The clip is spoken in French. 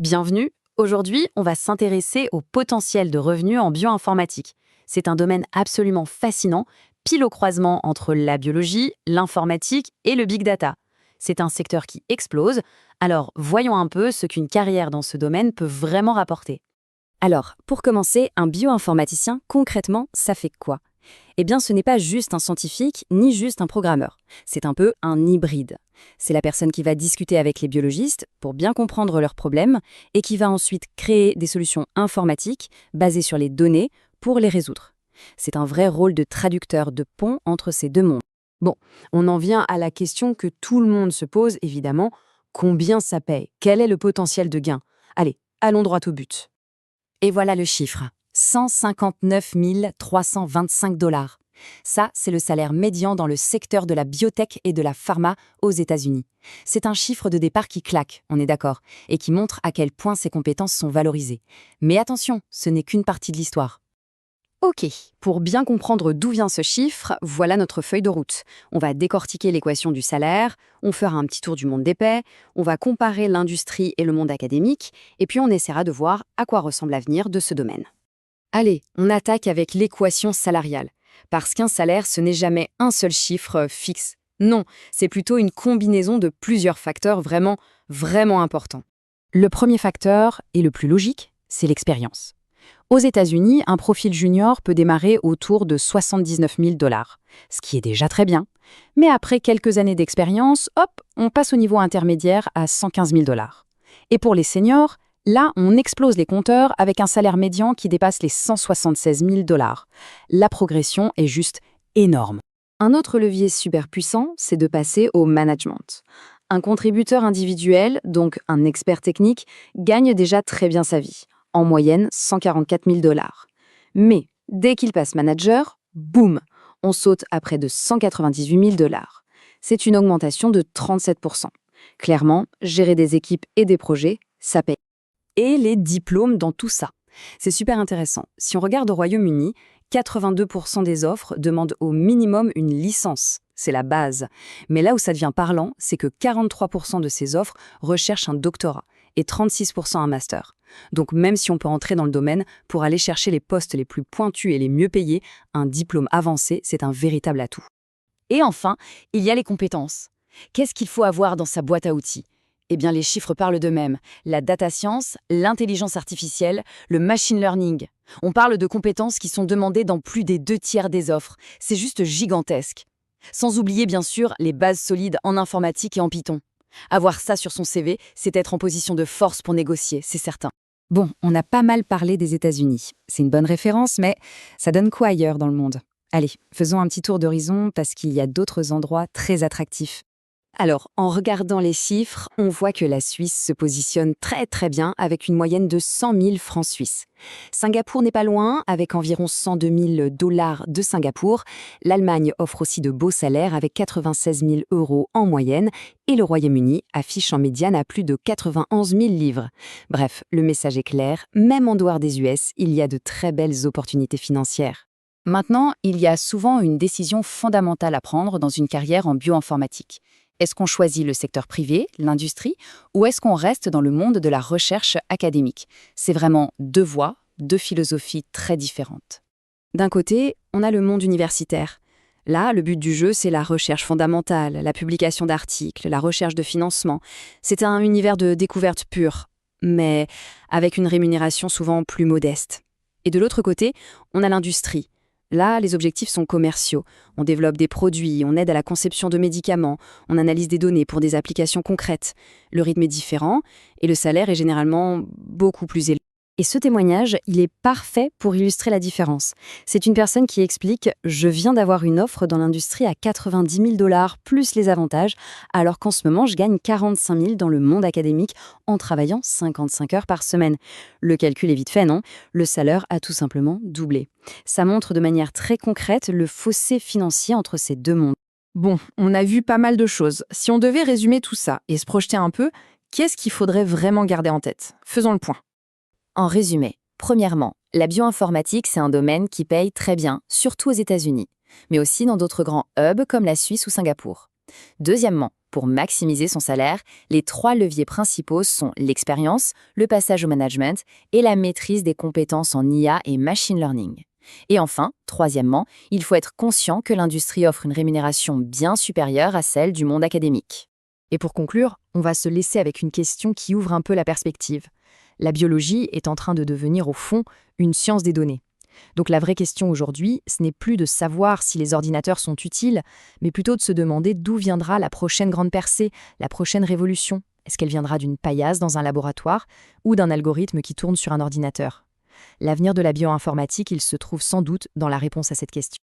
Bienvenue. Aujourd'hui, on va s'intéresser au potentiel de revenus en bioinformatique. C'est un domaine absolument fascinant, pile au croisement entre la biologie, l'informatique et le big data. C'est un secteur qui explose. Alors, voyons un peu ce qu'une carrière dans ce domaine peut vraiment rapporter. Alors, pour commencer, un bioinformaticien, concrètement, ça fait quoi? Eh bien, ce n'est pas juste un scientifique, ni juste un programmeur. C'est un peu un hybride. C'est la personne qui va discuter avec les biologistes pour bien comprendre leurs problèmes et qui va ensuite créer des solutions informatiques basées sur les données pour les résoudre. C'est un vrai rôle de traducteur de pont entre ces deux mondes. Bon, on en vient à la question que tout le monde se pose, évidemment. Combien ça paye? Quel est le potentiel de gain? Allez, allons droit au but. Et voilà le chiffre. 159 325 $. Ça, c'est le salaire médian dans le secteur de la biotech et de la pharma aux États-Unis. C'est un chiffre de départ qui claque, on est d'accord, et qui montre à quel point ces compétences sont valorisées. Mais attention, ce n'est qu'une partie de l'histoire. Ok, pour bien comprendre d'où vient ce chiffre, voilà notre feuille de route. On va décortiquer l'équation du salaire, on fera un petit tour du monde des paies, on va comparer l'industrie et le monde académique, et puis on essaiera de voir à quoi ressemble l'avenir de ce domaine. Allez, on attaque avec l'équation salariale. Parce qu'un salaire, ce n'est jamais un seul chiffre fixe. Non, c'est plutôt une combinaison de plusieurs facteurs vraiment importants. Le premier facteur, et le plus logique, c'est l'expérience. Aux États-Unis, un profil junior peut démarrer autour de 79 000 $, ce qui est déjà très bien. Mais après quelques années d'expérience, hop, on passe au niveau intermédiaire à 115 000 $. Et pour les seniors, là, on explose les compteurs avec un salaire médian qui dépasse les 176 000 $. La progression est juste énorme. Un autre levier super puissant, c'est de passer au management. Un contributeur individuel, donc un expert technique, gagne déjà très bien sa vie. En moyenne 144 000 $. Mais dès qu'il passe manager, boum, on saute à près de 198 000 $. C'est une augmentation de 37%. Clairement, gérer des équipes et des projets, ça paye. Et les diplômes dans tout ça. C'est super intéressant. Si on regarde au Royaume-Uni, 82% des offres demandent au minimum une licence. C'est la base. Mais là où ça devient parlant, c'est que 43% de ces offres recherchent un doctorat et 36% un master. Donc même si on peut entrer dans le domaine, pour aller chercher les postes les plus pointus et les mieux payés, un diplôme avancé, c'est un véritable atout. Et enfin, il y a les compétences. Qu'est-ce qu'il faut avoir dans sa boîte à outils? Eh bien, les chiffres parlent d'eux-mêmes. La data science, l'intelligence artificielle, le machine learning. On parle de compétences qui sont demandées dans plus des 2/3 des offres. C'est juste gigantesque. Sans oublier, bien sûr, les bases solides en informatique et en Python. Avoir ça sur son CV, c'est être en position de force pour négocier, c'est certain. Bon, on a pas mal parlé des États-Unis. C'est une bonne référence, mais ça donne quoi ailleurs dans le monde? Allez, faisons un petit tour d'horizon parce qu'il y a d'autres endroits très attractifs. Alors, en regardant les chiffres, on voit que la Suisse se positionne très bien avec une moyenne de 100 000 francs suisses. Singapour n'est pas loin, avec environ 102 000 $ de Singapour. L'Allemagne offre aussi de beaux salaires avec 96 000 € en moyenne et le Royaume-Uni affiche en médiane à plus de 91 000 livres. Bref, le message est clair, même en dehors des US, il y a de très belles opportunités financières. Maintenant, il y a souvent une décision fondamentale à prendre dans une carrière en bioinformatique. Est-ce qu'on choisit le secteur privé, l'industrie, ou est-ce qu'on reste dans le monde de la recherche académique? C'est vraiment deux voies, deux philosophies très différentes. D'un côté, on a le monde universitaire. Là, le but du jeu, c'est la recherche fondamentale, la publication d'articles, la recherche de financement. C'est un univers de découverte pure, mais avec une rémunération souvent plus modeste. Et de l'autre côté, on a l'industrie. Là, les objectifs sont commerciaux. On développe des produits, on aide à la conception de médicaments, on analyse des données pour des applications concrètes. Le rythme est différent et le salaire est généralement beaucoup plus élevé. Et ce témoignage, il est parfait pour illustrer la différence. C'est une personne qui explique « Je viens d'avoir une offre dans l'industrie à 90 000 $ plus les avantages, alors qu'en ce moment, je gagne 45 000 dans le monde académique en travaillant 55 heures par semaine. » Le calcul est vite fait, non? Le salaire a tout simplement doublé. Ça montre de manière très concrète le fossé financier entre ces deux mondes. Bon, on a vu pas mal de choses. Si on devait résumer tout ça et se projeter un peu, qu'est-ce qu'il faudrait vraiment garder en tête? Faisons le point. En résumé, premièrement, la bioinformatique, c'est un domaine qui paye très bien, surtout aux États-Unis, mais aussi dans d'autres grands hubs comme la Suisse ou Singapour. Deuxièmement, pour maximiser son salaire, les 3 leviers principaux sont l'expérience, le passage au management et la maîtrise des compétences en IA et machine learning. Et enfin, troisièmement, il faut être conscient que l'industrie offre une rémunération bien supérieure à celle du monde académique. Et pour conclure, on va se laisser avec une question qui ouvre un peu la perspective. La biologie est en train de devenir, au fond, une science des données. Donc la vraie question aujourd'hui, ce n'est plus de savoir si les ordinateurs sont utiles, mais plutôt de se demander d'où viendra la prochaine grande percée, la prochaine révolution. Est-ce qu'elle viendra d'une paillasse dans un laboratoire ou d'un algorithme qui tourne sur un ordinateur ? L'avenir de la bioinformatique, il se trouve sans doute dans la réponse à cette question.